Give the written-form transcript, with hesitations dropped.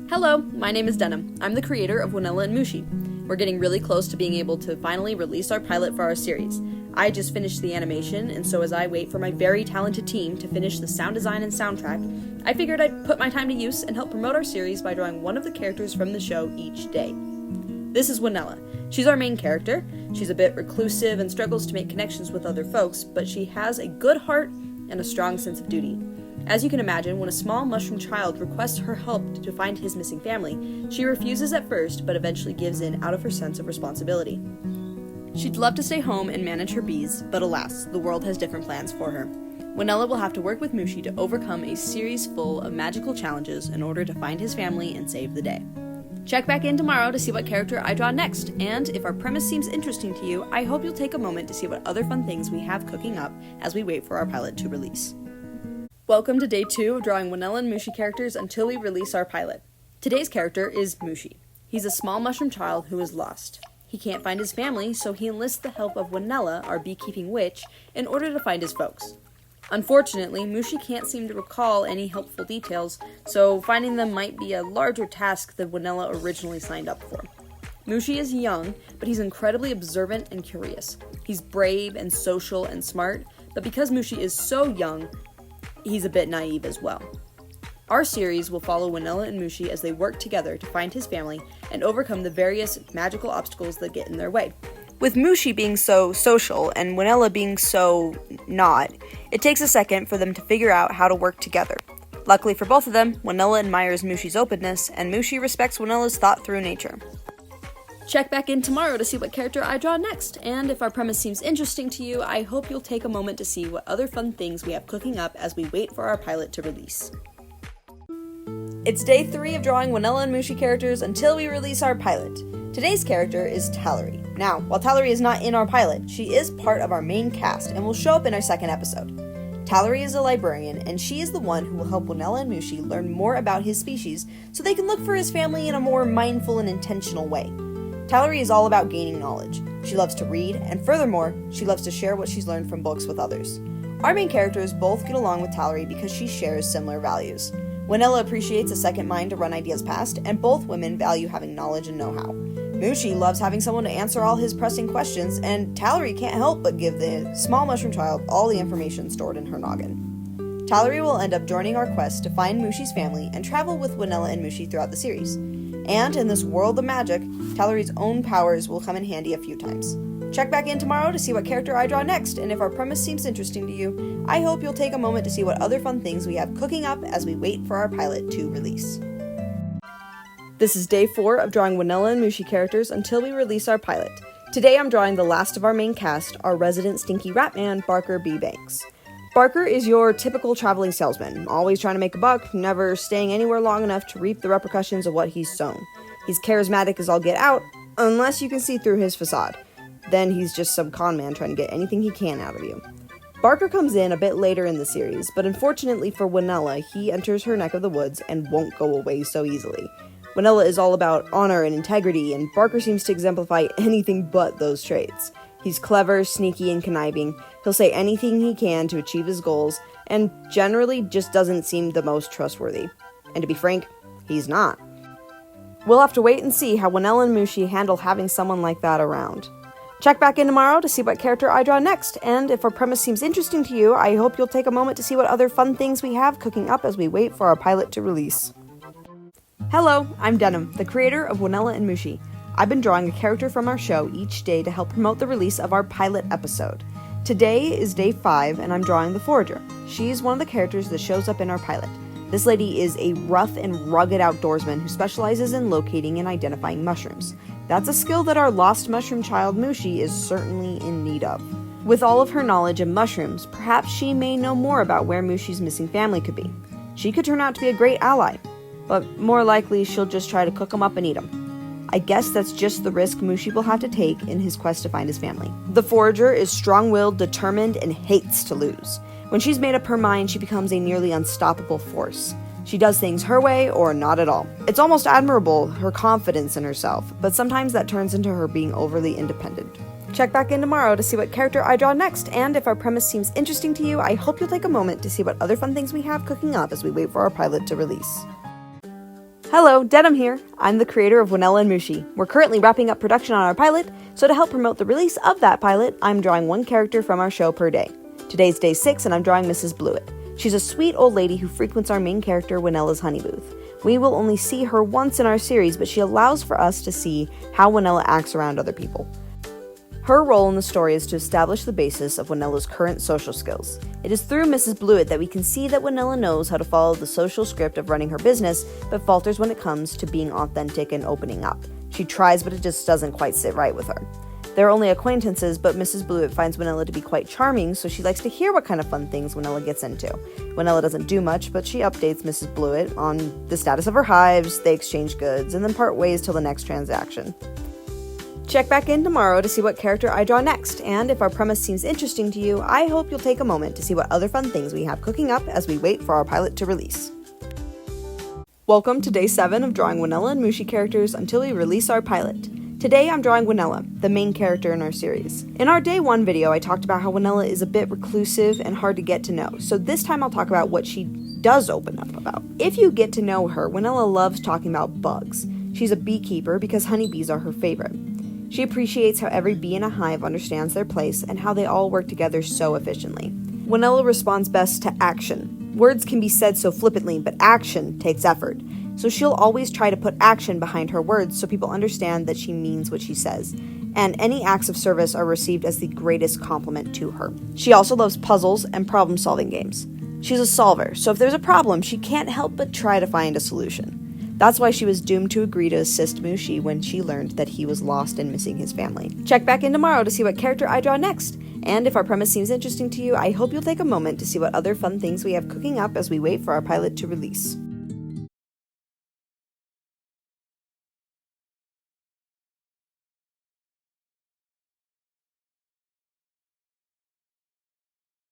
Hello, my name is Denim. I'm the creator of Wynella Mooshie. We're getting really close to being able to finally release our pilot for our series. I just finished the animation, and so as I wait for my very talented team to finish the sound design and soundtrack, I figured I'd put my time to use and help promote our series by drawing one of the characters from the show each day. This is Wynella. She's our main character. She's a bit reclusive and struggles to make connections with other folks, but she has a good heart and a strong sense of duty. As you can imagine, when a small mushroom child requests her help to find his missing family, she refuses at first, but eventually gives in out of her sense of responsibility. She'd love to stay home and manage her bees, but alas, the world has different plans for her. Wynella will have to work with Mooshie to overcome a series full of magical challenges in order to find his family and save the day. Check back in tomorrow to see what character I draw next, and if our premise seems interesting to you, I hope you'll take a moment to see what other fun things we have cooking up as we wait for our pilot to release. Welcome to day 2 of drawing Wynella and Mooshie characters until we release our pilot. Today's character is Mooshie. He's a small mushroom child who is lost. He can't find his family, so he enlists the help of Wynella, our beekeeping witch, in order to find his folks. Unfortunately, Mooshie can't seem to recall any helpful details, so finding them might be a larger task than Wynella originally signed up for. Mooshie is young, but he's incredibly observant and curious. He's brave and social and smart, but because Mooshie is so young, he's a bit naive as well. Our series will follow Wynella and Mooshie as they work together to find his family and overcome the various magical obstacles that get in their way. With Mooshie being so social and Wynella being so not, it takes a second for them to figure out how to work together. Luckily for both of them, Wynella admires Mooshie's openness, and Mooshie respects Wynella's thought-through nature. Check back in tomorrow to see what character I draw next, and if our premise seems interesting to you, I hope you'll take a moment to see what other fun things we have cooking up as we wait for our pilot to release. It's day 3 of drawing Wynella and Mooshie characters until we release our pilot. Today's character is Talerie. Now, while Talerie is not in our pilot, she is part of our main cast and will show up in our second episode. Talerie is a librarian, and she is the one who will help Wynella and Mooshie learn more about his species so they can look for his family in a more mindful and intentional way. Talerie is all about gaining knowledge. She loves to read, and furthermore, she loves to share what she's learned from books with others. Our main characters both get along with Talerie because she shares similar values. Wynella appreciates a second mind to run ideas past, and both women value having knowledge and know-how. Mooshie loves having someone to answer all his pressing questions, and Talerie can't help but give the small mushroom child all the information stored in her noggin. Talerie will end up joining our quest to find Mooshie's family and travel with Wynella and Mooshie throughout the series. And in this world of magic, Talerie's own powers will come in handy a few times. Check back in tomorrow to see what character I draw next, and if our premise seems interesting to you, I hope you'll take a moment to see what other fun things we have cooking up as we wait for our pilot to release. This is day 4 of drawing Wynella and Mooshie characters until we release our pilot. Today I'm drawing the last of our main cast, our resident stinky rat man, Barker B. Banks. Barker is your typical traveling salesman, always trying to make a buck, never staying anywhere long enough to reap the repercussions of what he's sown. He's charismatic as all get out, unless you can see through his facade. Then he's just some con man trying to get anything he can out of you. Barker comes in a bit later in the series, but unfortunately for Wynella, he enters her neck of the woods and won't go away so easily. Wynella is all about honor and integrity, and Barker seems to exemplify anything but those traits. He's clever, sneaky, and conniving. He'll say anything he can to achieve his goals, and generally just doesn't seem the most trustworthy. And to be frank, he's not. We'll have to wait and see how Wynella and Mooshie handle having someone like that around. Check back in tomorrow to see what character I draw next, and if our premise seems interesting to you, I hope you'll take a moment to see what other fun things we have cooking up as we wait for our pilot to release. Hello, I'm Denim, the creator of Wynella and Mooshie. I've been drawing a character from our show each day to help promote the release of our pilot episode. Today is day 5, and I'm drawing the Forager. She's one of the characters that shows up in our pilot. This lady is a rough and rugged outdoorsman who specializes in locating and identifying mushrooms. That's a skill that our lost mushroom child Mooshie is certainly in need of. With all of her knowledge of mushrooms, perhaps she may know more about where Mooshie's missing family could be. She could turn out to be a great ally, but more likely she'll just try to cook them up and eat them. I guess that's just the risk Mooshie will have to take in his quest to find his family. The Forager is strong-willed, determined, and hates to lose. When she's made up her mind, she becomes a nearly unstoppable force. She does things her way or not at all. It's almost admirable, her confidence in herself, but sometimes that turns into her being overly independent. Check back in tomorrow to see what character I draw next, and if our premise seems interesting to you, I hope you'll take a moment to see what other fun things we have cooking up as we wait for our pilot to release. Hello, Denim here. I'm the creator of Wynella Mooshie. We're currently wrapping up production on our pilot, so to help promote the release of that pilot, I'm drawing one character from our show per day. Today's day 6 and I'm drawing Mrs. Blewett. She's a sweet old lady who frequents our main character, Wynella's honey booth. We will only see her once in our series, but she allows for us to see how Wynella acts around other people. Her role in the story is to establish the basis of Wynella's current social skills. It is through Mrs. Blewett that we can see that Wynella knows how to follow the social script of running her business, but falters when it comes to being authentic and opening up. She tries, but it just doesn't quite sit right with her. They're only acquaintances, but Mrs. Blewett finds Wynella to be quite charming, so she likes to hear what kind of fun things Wynella gets into. Wynella doesn't do much, but she updates Mrs. Blewett on the status of her hives, they exchange goods, and then part ways till the next transaction. Check back in tomorrow to see what character I draw next, and if our premise seems interesting to you, I hope you'll take a moment to see what other fun things we have cooking up as we wait for our pilot to release. Welcome to day 7 of drawing Wynella and Mooshie characters until we release our pilot. Today I'm drawing Wynella, the main character in our series. In our day 1 video, I talked about how Wynella is a bit reclusive and hard to get to know, so this time I'll talk about what she does open up about. If you get to know her, Wynella loves talking about bugs. She's a beekeeper because honeybees are her favorite. She appreciates how every bee in a hive understands their place and how they all work together so efficiently. Wynella responds best to action. Words can be said so flippantly, but action takes effort. So she'll always try to put action behind her words so people understand that she means what she says. And any acts of service are received as the greatest compliment to her. She also loves puzzles and problem-solving games. She's a solver, so if there's a problem, she can't help but try to find a solution. That's why she was doomed to agree to assist Mooshie when she learned that he was lost and missing his family. Check back in tomorrow to see what character I draw next. And if our premise seems interesting to you, I hope you'll take a moment to see what other fun things we have cooking up as we wait for our pilot to release.